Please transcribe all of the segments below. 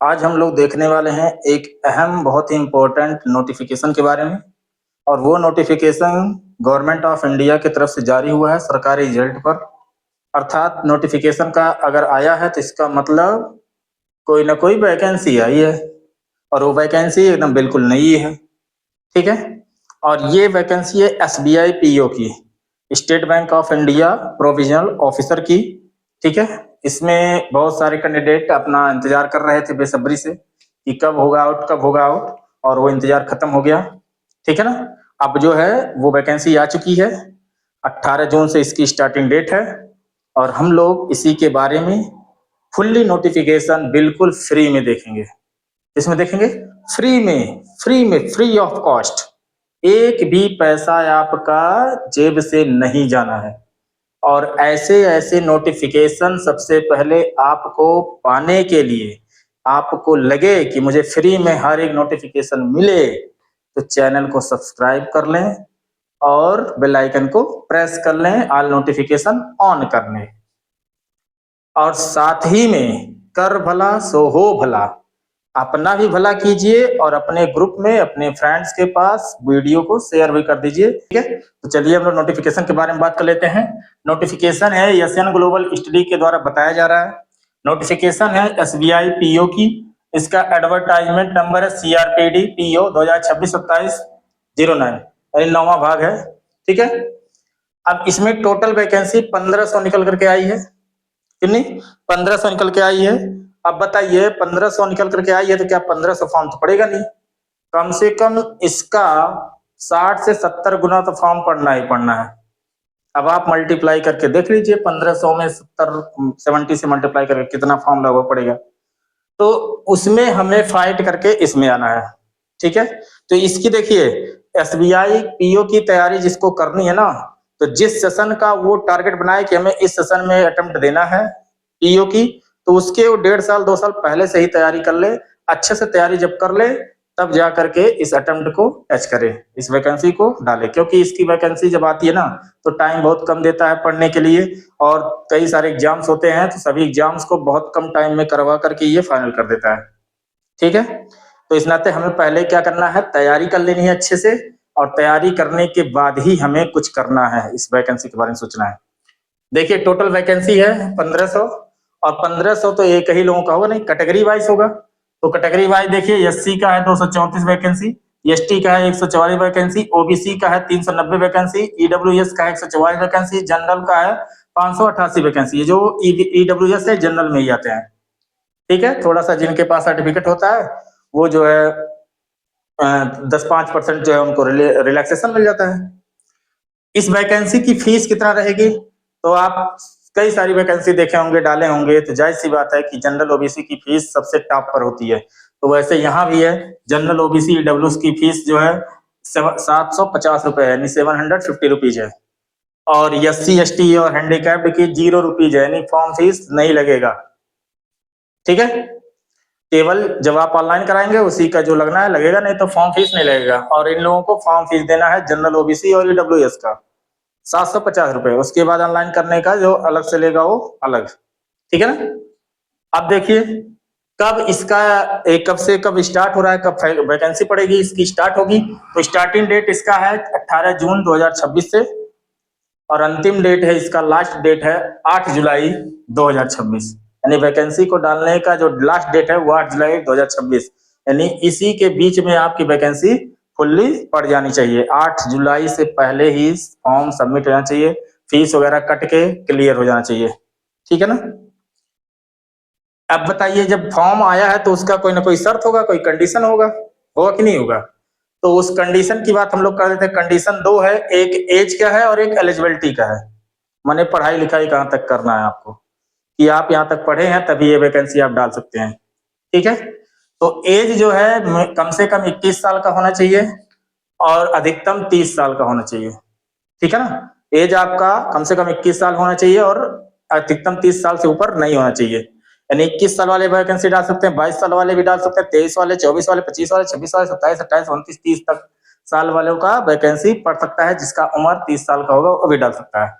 आज हम लोग देखने वाले हैं एक अहम बहुत ही इम्पोर्टेंट नोटिफिकेशन के बारे में। और वो नोटिफिकेशन गवर्नमेंट ऑफ इंडिया की तरफ से जारी हुआ है सरकारी रिजल्ट पर। अर्थात नोटिफिकेशन का अगर आया है तो इसका मतलब कोई ना कोई वैकेंसी आई है, और वो वैकेंसी एकदम बिल्कुल नई है। ठीक है। और ये वैकेंसी है SBI PO की, state Bank of India provisional officer की। ठीक है। इसमें बहुत सारे कैंडिडेट अपना इंतजार कर रहे थे बेसब्री से कि कब होगा आउट, कब होगा आउट, और वो इंतजार खत्म हो गया। ठीक है ना। अब जो है वो वैकेंसी आ चुकी है। 18 जून से इसकी स्टार्टिंग डेट है, और हम लोग इसी के बारे में फुल्ली नोटिफिकेशन बिल्कुल फ्री में देखेंगे। इसमें देखेंगे फ्री ऑफ कॉस्ट। एक भी पैसा आपका जेब से नहीं जाना है। और ऐसे ऐसे नोटिफिकेशन सबसे पहले आपको पाने के लिए आपको लगे कि मुझे फ्री में हर एक नोटिफिकेशन मिले, तो चैनल को सब्सक्राइब कर लें और बेल आइकन को प्रेस कर लें, ऑल नोटिफिकेशन ऑन कर लें। और साथ ही में कर भला सो हो भला, अपना भी भला कीजिए और अपने ग्रुप में अपने फ्रेंड्स के पास वीडियो को शेयर भी कर दीजिए। ठीक है। तो चलिए हम लोग नोटिफिकेशन के बारे में बात कर लेते हैं। नोटिफिकेशन है एशियन ग्लोबल स्टडी के द्वारा बताया जा रहा है। नोटिफिकेशन है SBI PO की। इसका एडवर्टाइजमेंट नंबर है CRPD PO 2026-27-09, यानी 9वां भाग है। ठीक है। अब इसमें टोटल वैकेंसी 1500 निकल करके आई है। कितनी? 1500 निकल के आई है। अब बताइए 1500 निकल करके आई है तो क्या 1500 फॉर्म तो पड़ेगा नहीं? कम से कम इसका 60 से 70 गुना तो फॉर्म पड़ना ही पड़ना है। अब आप मल्टीप्लाई करके देख लीजिए, 1500 में 70 से मल्टीप्लाई करके कितना फॉर्म लगभग पड़ेगा। तो उसमें हमें फाइट करके इसमें आना है। ठीक है। तो इसकी देखिए SBI PO की तैयारी जिसको करनी है ना, तो जिस सेशन का वो टारगेट बनाए कि हमें इस सेशन में अटेम्प्ट देना है PO की, तो उसके वो 1.5 साल 2 साल पहले से ही तैयारी कर ले। अच्छे से तैयारी जब कर ले तब जा करके इस अटेम्प्ट को टच करे, इस वैकेंसी को डाले। क्योंकि इसकी वैकेंसी जब आती है ना तो टाइम बहुत कम देता है पढ़ने के लिए, और कई सारे एग्जाम्स होते हैं, तो सभी एग्जाम्स को बहुत कम टाइम में करवा करके ये फाइनल कर देता है। ठीक है। तो इस नाते हमें पहले क्या करना है, तैयारी कर लेनी है अच्छे से, और तैयारी करने के बाद ही हमें कुछ करना है, इस वैकेंसी के बारे में सोचना है। देखिए टोटल वैकेंसी है 1500, और 1500 तो एक ही लोगों का होगा नहीं, कैटेगरी वाइज होगा। तो कैटेगरी वाइज देखिए SC का है 234 वैकेंसी, ST का है 144 वैकेंसी, OBC का है 390 वैकेंसी, EWS का है 144 वैकेंसी, जनरल का है 588 वैकेंसी। ये जो EWS है जनरल में ही आते हैं। ठीक है। थोड़ा सा जिनके पास सर्टिफिकेट होता है वो जो है 10-5% जो है उनको रिलैक्सेशन मिल जाता है। इस वैकेंसी की फीस कितना रहेगी? तो आप कई सारी वैकेंसी देखे होंगे, डाले होंगे, तो जाहिर सी बात है कि जनरल OBC की फीस सबसे टॉप पर होती है। तो वैसे यहाँ भी है, जनरल OBC EWS की फीस जो है 750 रुपए है, यानी 750 रुपीज है। और SC ST और हैंडीकैप्ड की 0 रुपीज है, यानी फॉर्म फीस नहीं लगेगा। ठीक है। केवल जब आप ऑनलाइन कराएंगे उसी का जो लगना है लगेगा, नहीं तो फॉर्म फीस नहीं लगेगा। और इन लोगों को फॉर्म फीस देना है जनरल OBC और EWS का 750 रुपए। उसके बाद ऑनलाइन करने का जो अलग से लेगा वो अलग। ठीक है ना। अब देखिए कब इसका कब से कब स्टार्ट हो रहा है, कब वैकेंसी पड़ेगी, इसकी स्टार्ट होगी। तो स्टार्टिंग डेट इसका है 18 जून 2026 से, और अंतिम डेट है इसका, लास्ट डेट है 8 जुलाई 2026। यानी वैकेंसी को डालने का जो लास्ट डेट है वो 8 जुलाई 2026, यानी इसी के बीच में आपकी वैकेंसी फुल्ली पड़ जानी चाहिए। 8 जुलाई से पहले ही फॉर्म सबमिट होना चाहिए, फीस वगैरह कट के क्लियर हो जाना चाहिए। ठीक है ना। अब बताइए जब फॉर्म आया है तो उसका कोई ना कोई शर्त होगा, कोई कंडीशन होगा कि नहीं होगा? तो उस कंडीशन की बात हम लोग कर देते हैं। कंडीशन 2 है, एक एज का है और एक एलिजिबिलिटी का है। माने पढ़ाई लिखाई कहाँ तक करना है आपको, कि आप यहाँ तक पढ़े हैं तभी ये वैकेंसी आप डाल सकते हैं। ठीक है। तो एज जो है कम से कम 21 साल का होना चाहिए, और अधिकतम 30 साल का होना चाहिए। ठीक है ना। एज आपका कम से कम 21 साल होना चाहिए और अधिकतम 30 साल से ऊपर नहीं होना चाहिए। यानी 21 साल वाले वैकेंसी डाल सकते हैं, 22 साल वाले भी डाल सकते हैं, 23 वाले, 24 वाले, 25 वाले, 26 वाले, 27, 28, 29, 30 तक साल वालों का वैकेंसी पड़ सकता है। जिसका उम्र 30 साल का होगा वो भी डाल सकता है।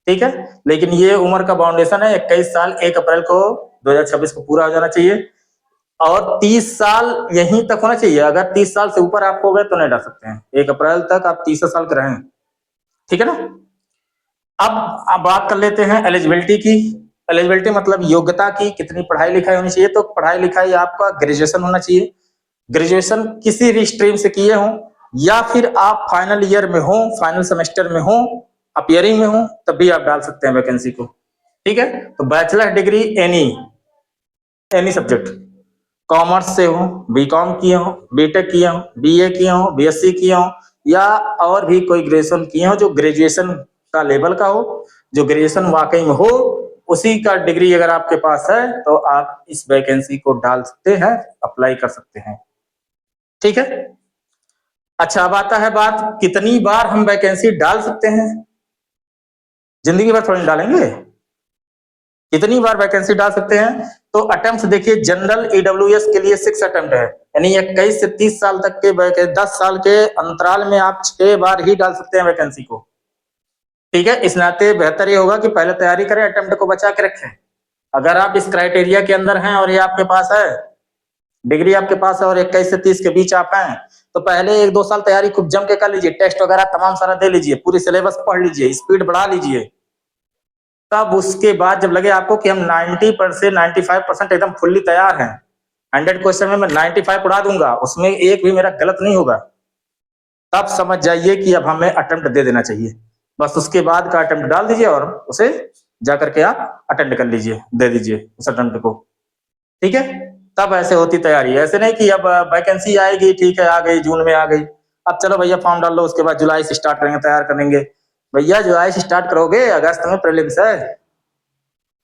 ठीक है। लेकिन ये उम्र का बाउंडेशन है 21 साल, 1 अप्रैल को 2026 को पूरा हो जाना चाहिए। और 30 साल यहीं तक होना चाहिए। अगर 30 साल से ऊपर आप हो गए तो नहीं डाल सकते हैं। 1 अप्रैल तक आप 30 साल के रहें, ठीक है ना। अब बात कर लेते हैं एलिजिबिलिटी की। एलिजिबिलिटी मतलब योग्यता की, कितनी पढ़ाई लिखाई होनी चाहिए। तो पढ़ाई लिखाई आपका ग्रेजुएशन होना चाहिए। ग्रेजुएशन किसी भी स्ट्रीम से किए हों, या फिर आप फाइनल ईयर में हो, फाइनल सेमेस्टर में हो, अपियरिंग में हो, तब भी आप डाल सकते हैं वैकेंसी को, ठीक है। तो bachelor degree any subject, commerce से हो, बीकॉम किए हो, बीटेक किए हो, बीए किए हो, बीएससी किए हो, या और भी कोई ग्रेजुएशन किए हो, जो ग्रेजुएशन का लेवल का हो, जो ग्रेजुएशन वाकई में हो, उसी का डिग्री अगर आपके पास है तो आप इस वैकेंसी को डाल सकते हैं, अप्लाई कर सकते हैं, ठीक है। अच्छा, अब आता है बात कितनी बार हम वैकेंसी डाल सकते हैं। जिंदगी भर थोड़ी डालेंगे, कितनी बार वैकेंसी डाल सकते हैं। तो अटेम्प्ट देखिए, जनरल ईडब्ल्यूएस के लिए 6 अटेम्प्ट है, यानी 21 से 30 साल तक के 10 साल के अंतराल में आप 6 बार ही डाल सकते हैं वैकेंसी को, ठीक है। इस नाते बेहतर ये होगा कि पहले तैयारी करें, अटेम्प्ट को बचा के रखें। अगर आप इस क्राइटेरिया के अंदर हैं और ये आपके पास है, डिग्री आपके पास है और 21 से 30 के बीच आप हैं, तो पहले 1-2 साल तैयारी खूब जम के कर लीजिए, टेस्ट वगैरह तमाम सारा दे लीजिए, पूरी सिलेबस पढ़ लीजिए, स्पीड बढ़ा लीजिए। तब उसके बाद जब लगे आपको कि हम 90% 95% एकदम फुल्ली तैयार हैं, 100 क्वेश्चन में मैं 95 उड़ा दूंगा, उसमें एक भी मेरा गलत नहीं होगा, तब समझ जाइए कि अब हमें अटेम्प्ट दे देना चाहिए। बस उसके बाद का अटेम्प्ट डाल दीजिए और उसे जाकर के आप अटेंड कर लीजिए, दे दीजिए उस अटेम्प्ट को, ठीक है। तब ऐसे होती तैयारी, ऐसे नहीं कि अब वैकेंसी आएगी, ठीक है, आ गई, जून में आ गई, अब चलो भैया फॉर्म डाल लो, उसके बाद जुलाई से स्टार्ट करेंगे, तैयार करेंगे। भैया जुलाई से स्टार्ट करोगे, अगस्त में प्रीलिम्स है,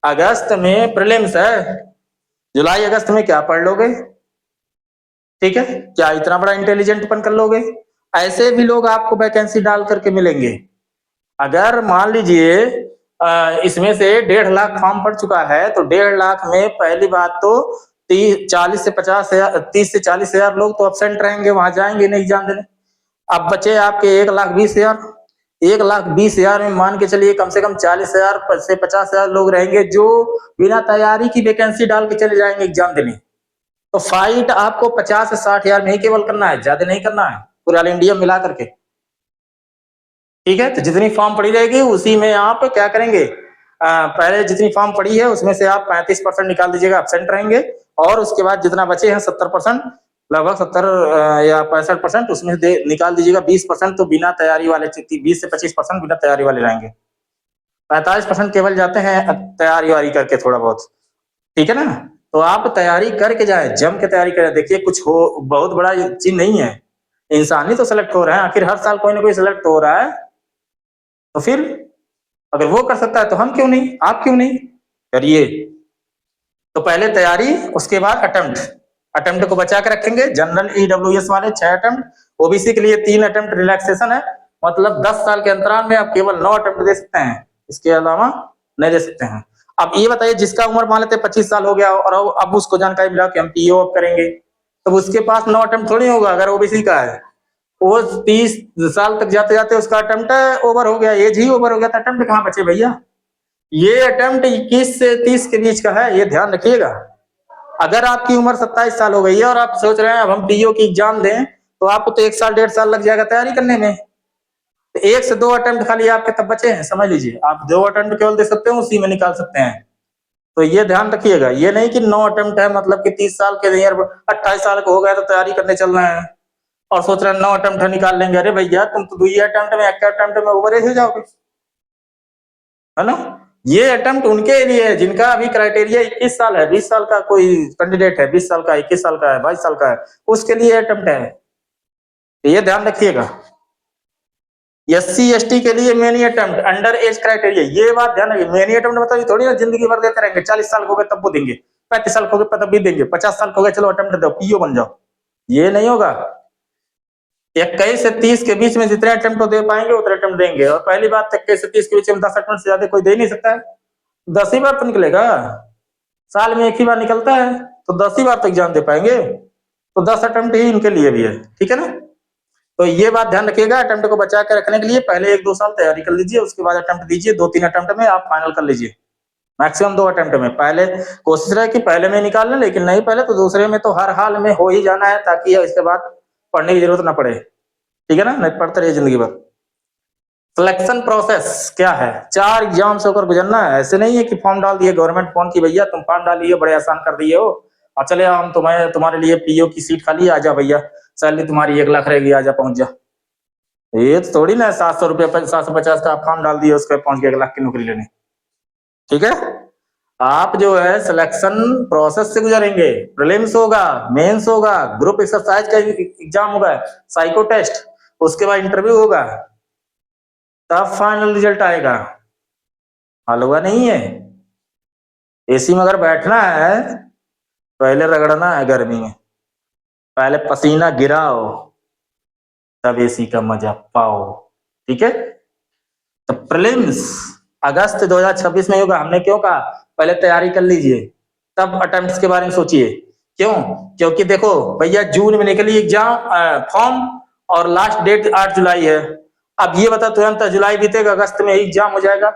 अगस्त में प्रीलिम्स है, जुलाई अगस्त में क्या पढ़ लोगे, ठीक है। क्या इतना बड़ा इंटेलिजेंटपन कर लोगे। ऐसे भी लोग आपको वैकेंसी डाल करके मिलेंगे। अगर मान लीजिए इसमें से 1.5 लाख फॉर्म पड़ चुका है, तो 1.5 लाख में पहली बात तो 40 से 50 हजार, 30 से 40 हजार लोग तो एब्सेंट रहेंगे, वहां जाएंगे नहीं एग्जाम देने। अब बचे आपके 1,20,000, 1,20,000 में मान के चलिए कम से कम 40,000 से 50,000 लोग रहेंगे जो बिना तैयारी की वैकेंसी डाल के चले जाएंगे एग्जाम देने। तो फाइट आपको 50 से 60,000 में ही केवल करना है, ज्यादा नहीं करना है, पूरे ऑल इंडिया मिला करके, ठीक है। तो जितनी फॉर्म पड़ी रहेगी उसी में आप क्या करेंगे, पहले जितनी फॉर्म पड़ी है उसमें से आप 35% निकाल दीजिएगा, एब्सेंट रहेंगे, और उसके बाद जितना बचे हैं 70%, लगभग 70 या 65%, उसमें निकाल दीजिएगा 20%, तो बिना तैयारी वाले 20 से 25% बिना तैयारी वाले रहेंगे, 45% केवल जाते हैं तैयारी वारी करके थोड़ा बहुत, ठीक है ना। तो आप तैयारी करके जाए, जम के तैयारी करें। देखिए कुछ हो बहुत बड़ा चीज नहीं है, इंसान ही तो सेलेक्ट हो रहे हैं, आखिर हर साल कोई ना कोई सेलेक्ट हो रहा है, तो फिर अगर वो कर सकता है तो हम क्यों नहीं, आप क्यों नहीं करिए। तो पहले तैयारी, उसके बाद अटेम्प्ट, अटेम्प्ट को बचा के रखेंगे। जनरल ईडब्ल्यूएस वाले 6 अटेम्प्ट, ओबीसी के लिए 3 अटेम्प्ट रिलैक्सेशन है, मतलब 10 साल के अंतराल में आप केवल 9 अटेम्प्ट दे सकते हैं, इसके अलावा नहीं दे सकते हैं। अब ये बताइए, जिसका उम्र मान लेते 25 साल हो गया और अब उसको जानकारी मिला कि हम पीओ अब करेंगे, तो उसके पास 9 अटेम्प्ट थोड़ी होगा। अगर ओबीसी का है, वो 30 साल तक जाते जाते उसका अटेम्प्ट ओवर हो गया, एज ही ओवर हो गया, तो अटेम्प्ट कहाँ बचे भैया। ये अटेम्प्ट 21 से 30 के बीच का है, ये ध्यान रखिएगा। अगर आपकी उम्र 27 साल हो गई है और आप सोच रहे हैं अब हम पीओ की एग्जाम दें, तो आपको तो 1 साल 1.5 साल लग जाएगा तैयारी करने में। तो 1 से 2 अटेम्प्ट खाली आपके तब बचे हैं, समझ लीजिए आप 2 अटेम्प्ट केवल दे सकते हो, उसी में निकाल सकते हैं। तो ये ध्यान रखिएगा, ये नहीं कि 9 अटेम्प्ट है मतलब कि 30 साल के नहीं, 28 साल को हो गया तो तैयारी करने चल रहे हैं और सोच रहे हैं 9 अटेम्प्ट निकाल लेंगे। अरे भैया तुम तो 2 अटेम्प्ट में, 1 अटेम्प्ट में ओवरेज हो जाओगे, है ना। ये अटेम्प्ट उनके लिए है जिनका अभी क्राइटेरिया 21 साल है, 20 साल का कोई कैंडिडेट है, 20 साल का, 21 साल का है, 22 साल का है, उसके लिए अटेम्प्ट है, तो ये ध्यान रखिएगा। एससी एसटी के लिए many attempt, under age criteria, ये बात ध्यान रखिए। मेनी अटेम्प्ट मतलब थोड़ी ना जिंदगी भर देते रहेंगे, 40 साल हो गए तब वो देंगे, 35 साल हो गए तब भी देंगे, 50 साल हो गए चलो अटेम्प्ट दो, पीओ बन जाओ, ये नहीं होगा। 21 से 30 के बीच में जितने अटेम्प्ट दे पाएंगे उतने अटेम्प्ट देंगे। और पहली बात, 21 से 30 के बीच में 10 अटेम्प्ट से ज्यादा कोई दे नहीं सकता है, 10 ही बार तो निकलेगा, साल में 1 ही बार निकलता है, तो 10 ही बार तो एग्जाम दे पाएंगे, तो 10 अटेम्प्ट ही इनके लिए भी है, ठीक है ना। तो ये बात ध्यान रखिएगा, अटेम्प्ट को बचा के रखने के लिए पहले 1-2 साल तैयारी कर लीजिए, उसके बाद अटेम्प्ट दीजिए, 2-3 अटेम्प्ट में आप फाइनल कर लीजिए, मैक्सिमम 2 अटेम्प्ट में। पहले कोशिश रहे कि पहले में निकाल लें, लेकिन नहीं पहले तो दूसरे में तो हर हाल में हो ही जाना है, ताकि इसके बाद पढ़ने की जरूरत ना पड़े। ठीक है ना, नहीं पढ़ते रहिए जिंदगी भर। सिलेक्शन प्रोसेस क्या है? 4 एग्जाम से होकर गुजरना है। ऐसे नहीं है कि फॉर्म डाल दिए गवर्नमेंट फोन की, भैया तुम फॉर्म डाल लिए, बड़े आसान कर दिए हो, और चले हम तुम्हारे लिए पीओ की सीट खाली, आजा भैया, सैलरी तुम्हारी 1 लाख रहेगी, आजा पहुंच जा। ये तो थोड़ी ना 700 रुपये 750 का फॉर्म डाल दिए, उसके पहुंच गए 1 लाख की नौकरी लेने। ठीक है, आप जो है सिलेक्शन प्रोसेस से गुजरेंगे। प्रीलिम्स होगा, मेंस होगा, ग्रुप एक्सरसाइज का एग्जाम होगा, साइको टेस्ट, उसके बाद इंटरव्यू होगा, तब फाइनल रिजल्ट आएगा। हलवा नहीं है। एसी में अगर बैठना है, पहले रगड़ना है गर्मी में, पहले पसीना गिराओ, तब एसी का मजा पाओ। ठीक है, तो प्रीलिम्स अगस्त 2026 में होगा। हमने क्यों कहा पहले तैयारी कर लीजिए, तब अटेम्प्ट्स के बारे में सोचिए। क्यों? क्योंकि देखो भैया, जून में निकली एग्जाम फॉर्म, और लास्ट डेट 8 जुलाई है। अब ये बता, तुरंत जुलाई बीतेगा, अगस्त में एग्जाम हो जाएगा।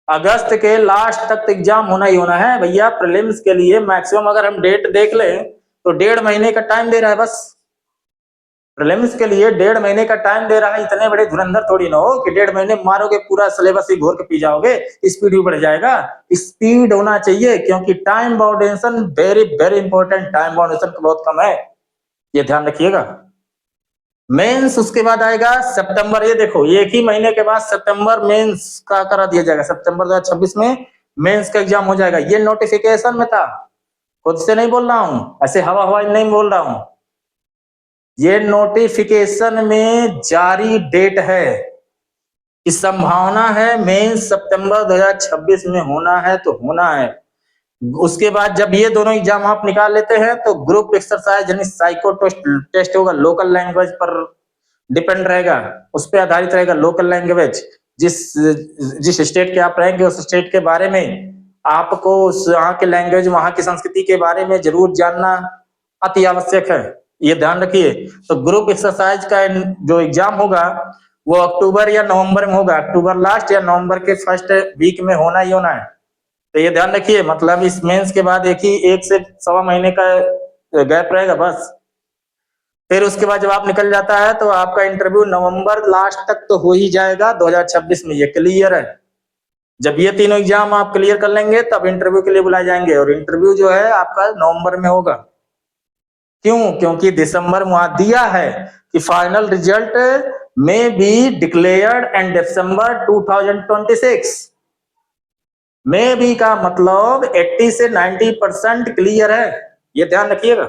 अगस्त के लास्ट तक एग्जाम होना ही होना है भैया। प्रीलिम्स के लिए मैक्सिमम अगर हम डेट देख लें तो 1.5 महीने का टाइम दे रहा है बस। प्रीलिम्स के लिए 1.5 महीने का टाइम दे रहा है। इतने बड़े धुरंधर थोड़ी ना हो कि 1.5 महीने मारोगे, पूरा सिलेबस ही घोर के पी जाओगे, स्पीड भी बढ़ जाएगा। स्पीड होना चाहिए, क्योंकि टाइम बाउंडेशन वेरी वेरी इंपॉर्टेंट, टाइम बाउंडेशन बहुत कम है, ये ध्यान रखिएगा। मेंस उसके बाद आएगा सितंबर। ये देखो, एक ही महीने के बाद सितंबर मेंस का करा दिया जाएगा। सितंबर 2026 में मेंस का एग्जाम हो जाएगा। ये नोटिफिकेशन में था, खुद से नहीं बोल रहा हूं, ऐसे हवा हवा नहीं बोल रहा हूं। ये नोटिफिकेशन में जारी डेट है कि संभावना है मेंस सितंबर 2026 में होना है तो होना है। उसके बाद जब ये दोनों एग्जाम आप निकाल लेते हैं तो ग्रुप एक्सरसाइज यानी साइको टेस्ट होगा, लोकल लैंग्वेज पर डिपेंड रहेगा, उस पर आधारित रहेगा। लोकल लैंग्वेज, जिस जिस स्टेट के आप रहेंगे उस स्टेट के बारे में आपको, उस वहां के लैंग्वेज, वहां की संस्कृति के बारे में जरूर जानना अति आवश्यक है, ये ध्यान रखिए। तो ग्रुप एक्सरसाइज का जो एग्जाम होगा वो अक्टूबर या नवंबर में होगा, अक्टूबर लास्ट या नवंबर के फर्स्ट वीक में होना ही होना है। तो ये ध्यान रखिए, मतलब इस मेंस के बाद एक 1 से 1.25 महीने का गैप रहेगा बस। फिर उसके बाद जब आप निकल जाता है तो आपका इंटरव्यू नवंबर लास्ट तक तो हो ही जाएगा 2026 में, ये क्लियर है। जब ये तीनों एग्जाम आप क्लियर कर लेंगे तब इंटरव्यू के लिए बुलाए जाएंगे, और इंटरव्यू जो है आपका नवंबर में होगा। क्यों? क्योंकि दिसंबर में दिया है कि फाइनल रिजल्ट में बी डिक्लेयर्ड एंड दिसंबर 2026। में बी का मतलब 80 से 90% क्लियर है, ये ध्यान रखिएगा।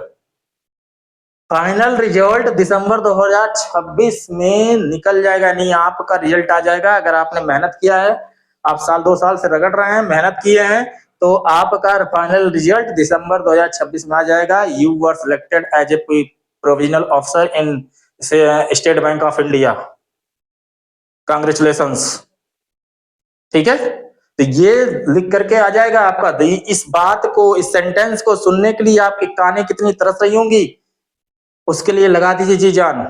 फाइनल रिजल्ट दिसंबर 2026 में निकल जाएगा, नहीं आपका रिजल्ट आ जाएगा। अगर आपने मेहनत किया है, आप 1-2 साल से रगड़ रहे हैं, मेहनत किए हैं, तो आपका फाइनल रिजल्ट दिसंबर 2026 में आ जाएगा। You were selected as a provisional officer in State Bank of India, congratulations. ठीक है, तो ये लिख करके आ जाएगा आपका। इस बात को, इस सेंटेंस को सुनने के लिए आपकी कानें कितनी तरस रही होंगी, उसके लिए लगा दीजिए जी जान।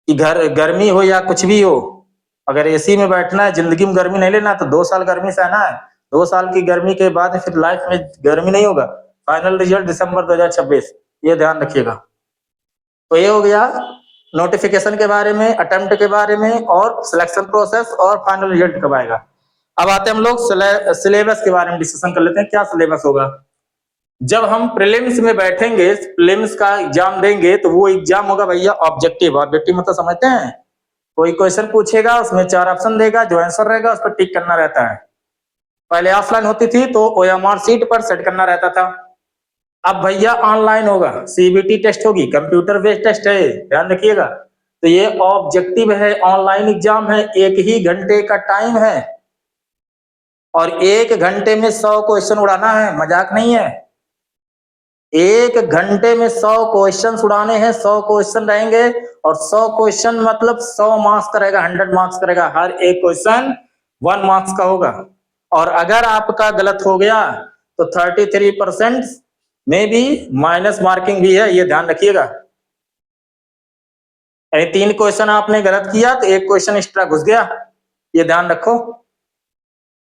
कि गर्मी हो या कुछ भी हो, अगर एसी में बैठना है, जिंदगी में गर्मी नहीं लेना, तो 2 साल गर्मी सहना है। 2 साल की गर्मी के बाद फिर लाइफ में गर्मी नहीं होगा। फाइनल रिजल्ट दिसंबर 2026, ये ध्यान रखिएगा। तो ये हो गया नोटिफिकेशन के बारे में, अटेम्प्ट के बारे में, और सिलेक्शन प्रोसेस, और फाइनल रिजल्ट कब आएगा। अब आते हैं हम लोग सिलेबस के बारे में डिस्कशन कर लेते हैं, क्या सिलेबस होगा। जब हम प्रीलिम्स में बैठेंगे, प्रीलिम्स का एग्जाम देंगे, तो वो एग्जाम होगा भैया ऑब्जेक्टिव। ऑब्जेक्टिव मतलब समझते हैं, कोई क्वेश्चन पूछेगा, उसमें 4 ऑप्शन देगा, जो आंसर रहेगा उस पर टिक करना रहता है। पहले ऑफलाइन होती थी तो ओएमआर सीट पर सेट करना रहता था। अब भैया ऑनलाइन होगा, सीबीटी टेस्ट होगी, कंप्यूटर बेस्ड टेस्ट है, ध्यान रखिएगा। तो ये ऑब्जेक्टिव है, ऑनलाइन एग्जाम है, 1 ही घंटे का टाइम है, और 1 घंटे में 100 क्वेश्चन उड़ाना है, मजाक नहीं है। 1 घंटे में 100 क्वेश्चन उड़ाने हैं, 100 क्वेश्चन रहेंगे, और 100 क्वेश्चन मतलब 100 मार्क्स का रहेगा, 100 मार्क्स का रहेगा। हर एक क्वेश्चन 1 मार्क्स का होगा, और अगर आपका गलत हो गया तो 33% में भी माइनस मार्किंग भी है, ये ध्यान रखिएगा। यानी 3 क्वेश्चन आपने गलत किया तो 1 क्वेश्चन एक्स्ट्रा घुस गया, ये ध्यान रखो।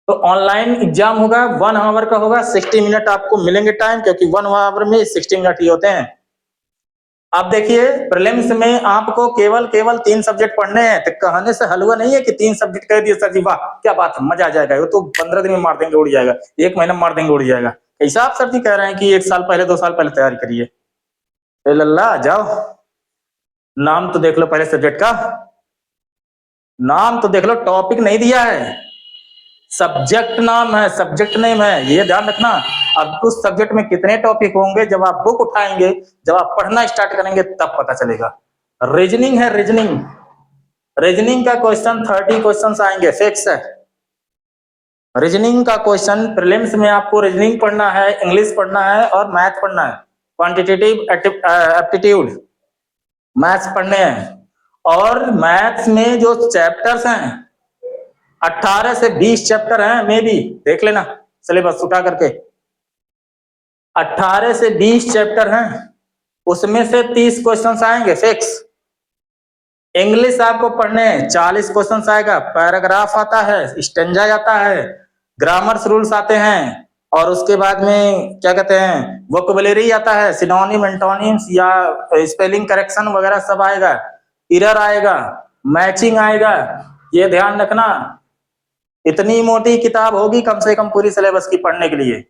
तो ऑनलाइन एग्जाम होगा 1 आवर का होगा, 60 मिनट आपको मिलेंगे टाइम, क्योंकि 1 आवर में 60 मिनट ही होते हैं। अब देखिए प्रीलिम्स में आपको केवल केवल 3 सब्जेक्ट पढ़ने हैं, तो कहने से हलवा नहीं है कि 3 सब्जेक्ट कह दिए सर जी, वाह क्या बात है, मजा आ जाएगा, वो तो 15 दिन में मार देंगे उड़ जाएगा, 1 महीना में मार देंगे उड़ जाएगा। कैसा आप सर जी कह रहे हैं कि 1 साल पहले 2 साल पहले तैयारी करिए? लल्ला जाओ, नाम तो देख लो पहले सब्जेक्ट का, नाम तो देख लो, टॉपिक नहीं दिया है, सब्जेक्ट नाम है, सब्जेक्ट नेम है, ये ध्यान रखना। अब उस सब्जेक्ट में कितने टॉपिक होंगे जब आप बुक उठाएंगे, जब आप पढ़ना स्टार्ट करेंगे तब पता चलेगा। रीजनिंग है, रीजनिंग, रीजनिंग का क्वेश्चन 30 क्वेश्चन आएंगे, फिक्स है। रीजनिंग का क्वेश्चन प्रीलिम्स में आपको रीजनिंग पढ़ना है, इंग्लिश पढ़ना है और मैथ पढ़ना है, क्वांटिटेटिव एप्टीट्यूड मैथ्स पढ़ने हैं। और मैथ्स में जो चैप्टर्स हैं 18 से 20 चैप्टर हैं, मे भी देख लेना सिलेबस उठा करके, 18 से 20 चैप्टर हैं, उसमें से 30 क्वेश्चंस आएंगे फिक्स। इंग्लिश आपको पढ़ने 40 क्वेश्चंस आएगा, पैराग्राफ आता है, स्टेंजा आता है, ग्रामर्स रूल्स आते हैं, और उसके बाद में क्या कहते हैं वोकैबुलरी आता है, सिनोनिम एंटोनिम्स या स्पेलिंग करेक्शन वगैरह सब आएगा, एरर आएगा, मैचिंग आएगा, ये ध्यान रखना। इतनी मोटी किताब होगी कम से कम पूरी सिलेबस की पढ़ने के लिए।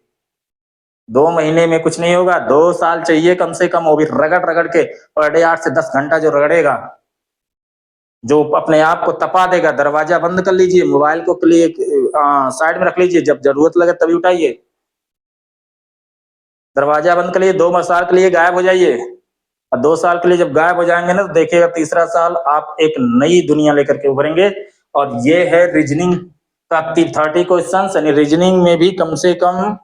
2 महीने में कुछ नहीं होगा, 2 साल चाहिए कम से कम, वो भी रगड़ रगड़ के, पर डे 8 से 10 घंटा जो रगड़ेगा, जो अपने आप को तपा देगा। दरवाजा बंद कर लीजिए, मोबाइल को साइड में रख लीजिए, जब जरूरत लगे तभी उठाइए, दरवाजा बंद कर लीजिए, 2 साल के लिए गायब हो जाइए, और 2 साल के लिए जब गायब हो जाएंगे ना, तो देखिएगा तीसरा साल आप एक नई दुनिया लेकर के उभरेंगे। और ये है रीजनिंग का 30 क्वेश्चन, यानी रीजनिंग में भी कम से कम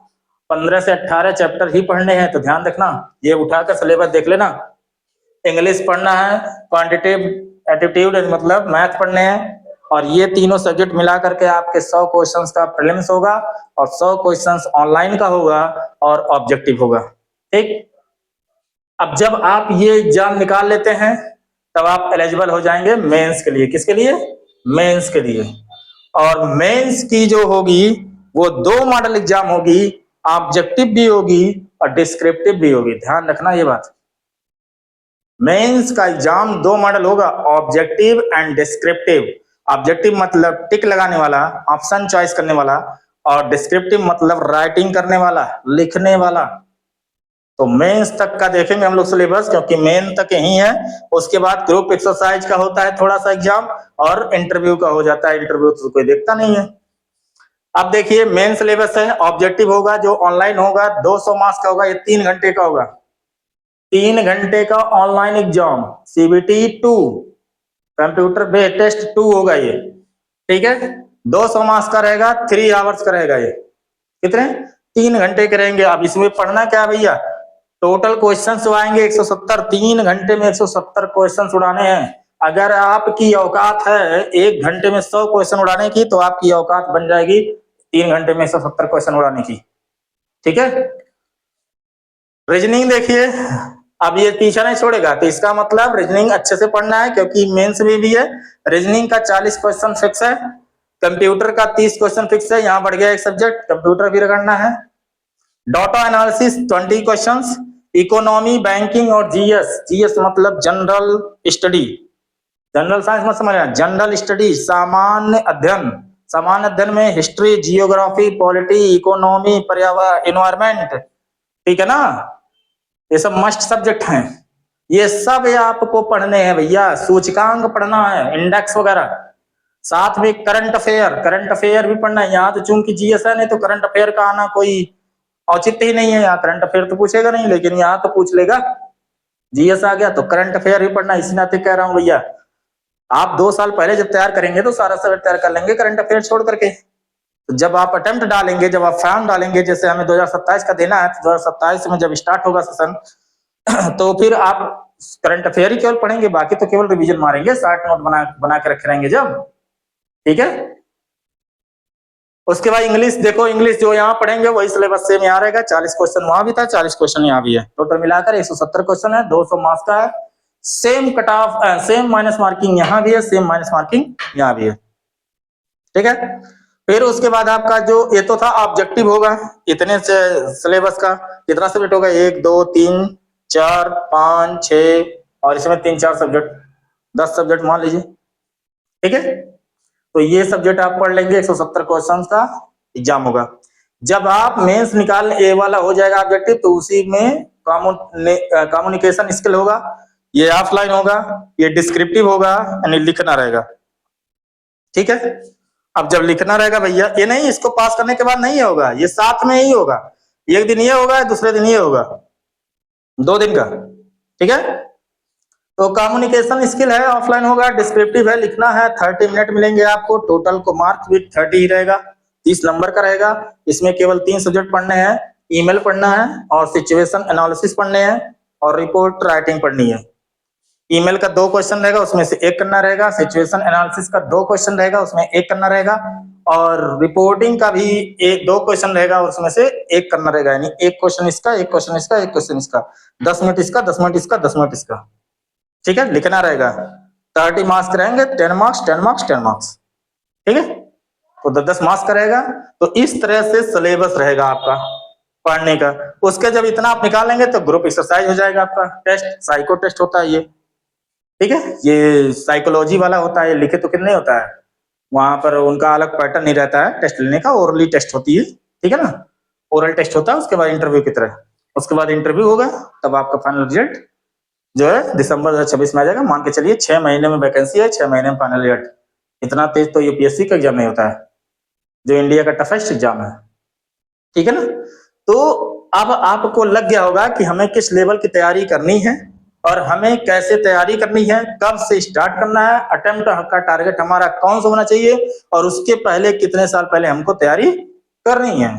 15 से 18 चैप्टर ही पढ़ने हैं, तो ध्यान रखना, ये उठाकर सिलेबस देख लेना। इंग्लिश पढ़ना है, क्वांटिटेटिव एप्टीट्यूड मतलब मैथ पढ़ने हैं, और ये तीनों सब्जेक्ट मिला करके आपके 100 क्वेश्चंस का प्रीलिम्स होगा, और 100 क्वेश्चंस ऑनलाइन का होगा और ऑब्जेक्टिव होगा। ठीक, अब जब आप ये एग्जाम निकाल लेते हैं तब आप एलिजिबल हो जाएंगे मेंस के लिए। किसके लिए? मेंस के लिए। और मेंस की जो होगी वो 2 मॉडल एग्जाम होगी, ऑब्जेक्टिव भी होगी और डिस्क्रिप्टिव भी होगी, ध्यान रखना ये बात। मेंस का एग्जाम 2 मॉडल होगा, ऑब्जेक्टिव एंड डिस्क्रिप्टिव। ऑब्जेक्टिव मतलब टिक लगाने वाला, ऑप्शन चॉइस करने वाला, और डिस्क्रिप्टिव मतलब राइटिंग करने वाला, लिखने वाला। तो मेंस तक का देखेंगे हम लोग सिलेबस, क्योंकि मेन तक यही है, उसके बाद ग्रुप एक्सरसाइज का होता है थोड़ा सा एग्जाम, और इंटरव्यू का हो जाता है, इंटरव्यू तो कोई देखता नहीं है। अब देखिए मेन सिलेबस है, ऑब्जेक्टिव होगा जो ऑनलाइन होगा, 200 मार्क्स का होगा, ये 3 घंटे का होगा, 3 घंटे का online exam, CBT 2 computer based test 2 होगा ये, ठीक है। 200 मार्क्स का रहेगा, 3 आवर्स का रहेगा ये, कितने? 3 घंटे करेंगे। अब इसमें पढ़ना क्या भैया, टोटल क्वेश्चन आएंगे 170, 3 घंटे में 170 क्वेश्चन उड़ाने हैं। अगर आपकी औकात है 1 घंटे में 100 क्वेश्चन उड़ाने की, तो आपकी औकात बन जाएगी 3 घंटे में 170 क्वेश्चन उड़ाने की, ठीक है। रीजनिंग देखिए, अब ये पीछा नहीं छोड़ेगा, तो इसका मतलब रीजनिंग अच्छे से पढ़ना है, क्योंकि मेंस में भी है। रीजनिंग का 40 क्वेश्चन फिक्स है, कंप्यूटर का 30 क्वेश्चन फिक्स है, यहाँ बढ़ गया एक सब्जेक्ट, कंप्यूटर भी रगड़ना है। Data analysis 20 questions, economy, banking और जीएस। जीएस मतलब जनरल स्टडी, जनरल साइंस मत समझना, जनरल स्टडी सामान्य अध्ययन। सामान्य अध्ययन में हिस्ट्री, जियोग्राफी, पॉलिटी, इकोनॉमी, पर्यावरण, एनवायरमेंट, ठीक है ना, ये सब मस्ट सब्जेक्ट हैं। ये सब आपको पढ़ने हैं भैया, सूचकांक पढ़ना है, इंडेक्स वगैरह, साथ में करंट अफेयर, करंट अफेयर भी पढ़ना है। यहाँ तो चूंकि जीएस है, नहीं तो करंट अफेयर का आना कोई औचित्य ही नहीं है, यहाँ करंट अफेयर तो पूछेगा नहीं, लेकिन यहाँ तो पूछ लेगा। जीएस आ गया तो करंट अफेयर भी पढ़ना, इसी नाते कह रहा हूँ भैया, आप 2 साल पहले जब तैयार करेंगे तो सारा सब तैयार कर लेंगे करंट अफेयर छोड़ करके। तो जब आप अटेम्प्ट डालेंगे, जब आप फॉर्म डालेंगे, जैसे हमें 2027 का देना है, तो 2027 में जब स्टार्ट होगा सेशन, तो फिर आप करंट अफेयर ही केवल पढ़ेंगे, बाकी तो केवल रिवीजन मारेंगे, शार्ट नोट बना के रखे रहेंगे जब, ठीक है। उसके बाद इंग्लिश देखो, इंग्लिश जो यहाँ पढ़ेंगे वही सिलेबस सेम यहाँ रहेगा, 40 क्वेश्चन वहां भी था, 40 क्वेश्चन यहाँ भी है, टोटल मिलाकर 170 क्वेश्चन है, 200 मार्क्स का है। Same cut off, same minus marking यहाँ भी है, सेम माइनस मार्किंग यहाँ भी है, ठीक है। फिर उसके बाद आपका जो ये तो था ऑब्जेक्टिव होगा, इतने से सिलेबस का कितना सब्जेक्ट होगा, 1 2 3 4 5 6 और इसमें 3 4 सब्जेक्ट, 10 सब्जेक्ट मान लीजिए, ठीक है। तो ये सब्जेक्ट आप पढ़ लेंगे, 170 क्वेश्चन का एग्जाम होगा। जब आप मेंस निकाल ए वाला हो जाएगा ऑब्जेक्टिव, तो उसी में कम्युनिकेशन स्किल होगा, ये ऑफलाइन होगा, ये डिस्क्रिप्टिव होगा, यानी लिखना रहेगा, ठीक है। अब जब लिखना रहेगा भैया, ये नहीं इसको पास करने के बाद नहीं होगा, ये साथ में ही होगा, एक दिन ये होगा दूसरे दिन ये होगा, 2 दिन का, ठीक है। तो कम्युनिकेशन स्किल है, ऑफलाइन होगा, डिस्क्रिप्टिव है, लिखना है, 30 मिनट मिलेंगे आपको, टोटल को मार्क्स भी 30 ही रहेगा, 30 नंबर का रहेगा। इसमें केवल 3 सब्जेक्ट पढ़ने हैं, ईमेल पढ़ना है और सिचुएशन एनालिसिस पढ़ने हैं और रिपोर्ट राइटिंग पढ़नी है। ईमेल का 2 क्वेश्चन रहेगा, उसमें से 1 करना रहेगा, सिचुएशन एनालिसिस का 2 क्वेश्चन रहेगा, उसमें 1 करना रहेगा और रिपोर्टिंग का भी 2 क्वेश्चन रहेगा, उसमें से 1 करना रहेगा, यानी 1 क्वेश्चन इसका, 1 क्वेश्चन इसका, 1 क्वेश्चन इसका, 10 मिनट इसका, 10 मिनट इसका, 10 मिनट इसका, ठीक है, लिखना रहेगा। 30 मार्क्स रहेंगे, 10 मार्क्स 10 मार्क्स 10 मार्क्स, ठीक है। तो 10 मार्क्स का रहेगा। तो इस तरह से सिलेबस रहेगा आपका पढ़ने का। उसके जब इतना आप निकालेंगे तो ग्रुप एक्सरसाइज हो जाएगा आपका, टेस्ट साइको टेस्ट होता है ये, ठीक है, ये साइकोलॉजी वाला होता है, ये लिखे तो कितने होता है, वहां पर उनका अलग पैटर्न नहीं रहता है टेस्ट लेने का, ओरली टेस्ट होती है, ठीक है ना, ओरल टेस्ट होता है, उसके बाद इंटरव्यू की तरह, उसके बाद इंटरव्यू होगा, तब आपका फाइनल रिजल्ट जो है दिसंबर 2026 में आ जाएगा। मान के चलिए 6 महीने में वैकेंसी है, 6 महीने में फाइनल रिजल्ट। इतना तेज तो यूपीएससी का एग्जाम नहीं होता है, जो इंडिया का टफेस्ट एग्जाम है, ठीक है ना। तो अब आपको लग गया होगा कि हमें किस लेवल की तैयारी करनी है और हमें कैसे तैयारी करनी है, कब से स्टार्ट करना है, अटेम्प्ट का टारगेट हमारा कौन सा होना चाहिए और उसके पहले कितने साल पहले हमको तैयारी करनी है।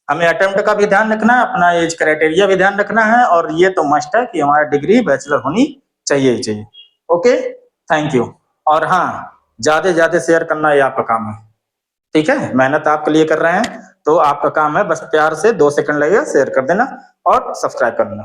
हमें अटेम्प्ट का भी ध्यान रखना है, अपना एज क्राइटेरिया भी ध्यान रखना है और ये तो मस्ट है कि हमारा डिग्री बैचलर होनी चाहिए ही चाहिए। Okay, thank you. और हाँ, ज्यादा शेयर करना ये आपका काम है, ठीक है, मेहनत आपके लिए कर रहे हैं, तो आपका काम है बस प्यार से 2 सेकंड लगेगा शेयर कर देना और सब्सक्राइब कर देना।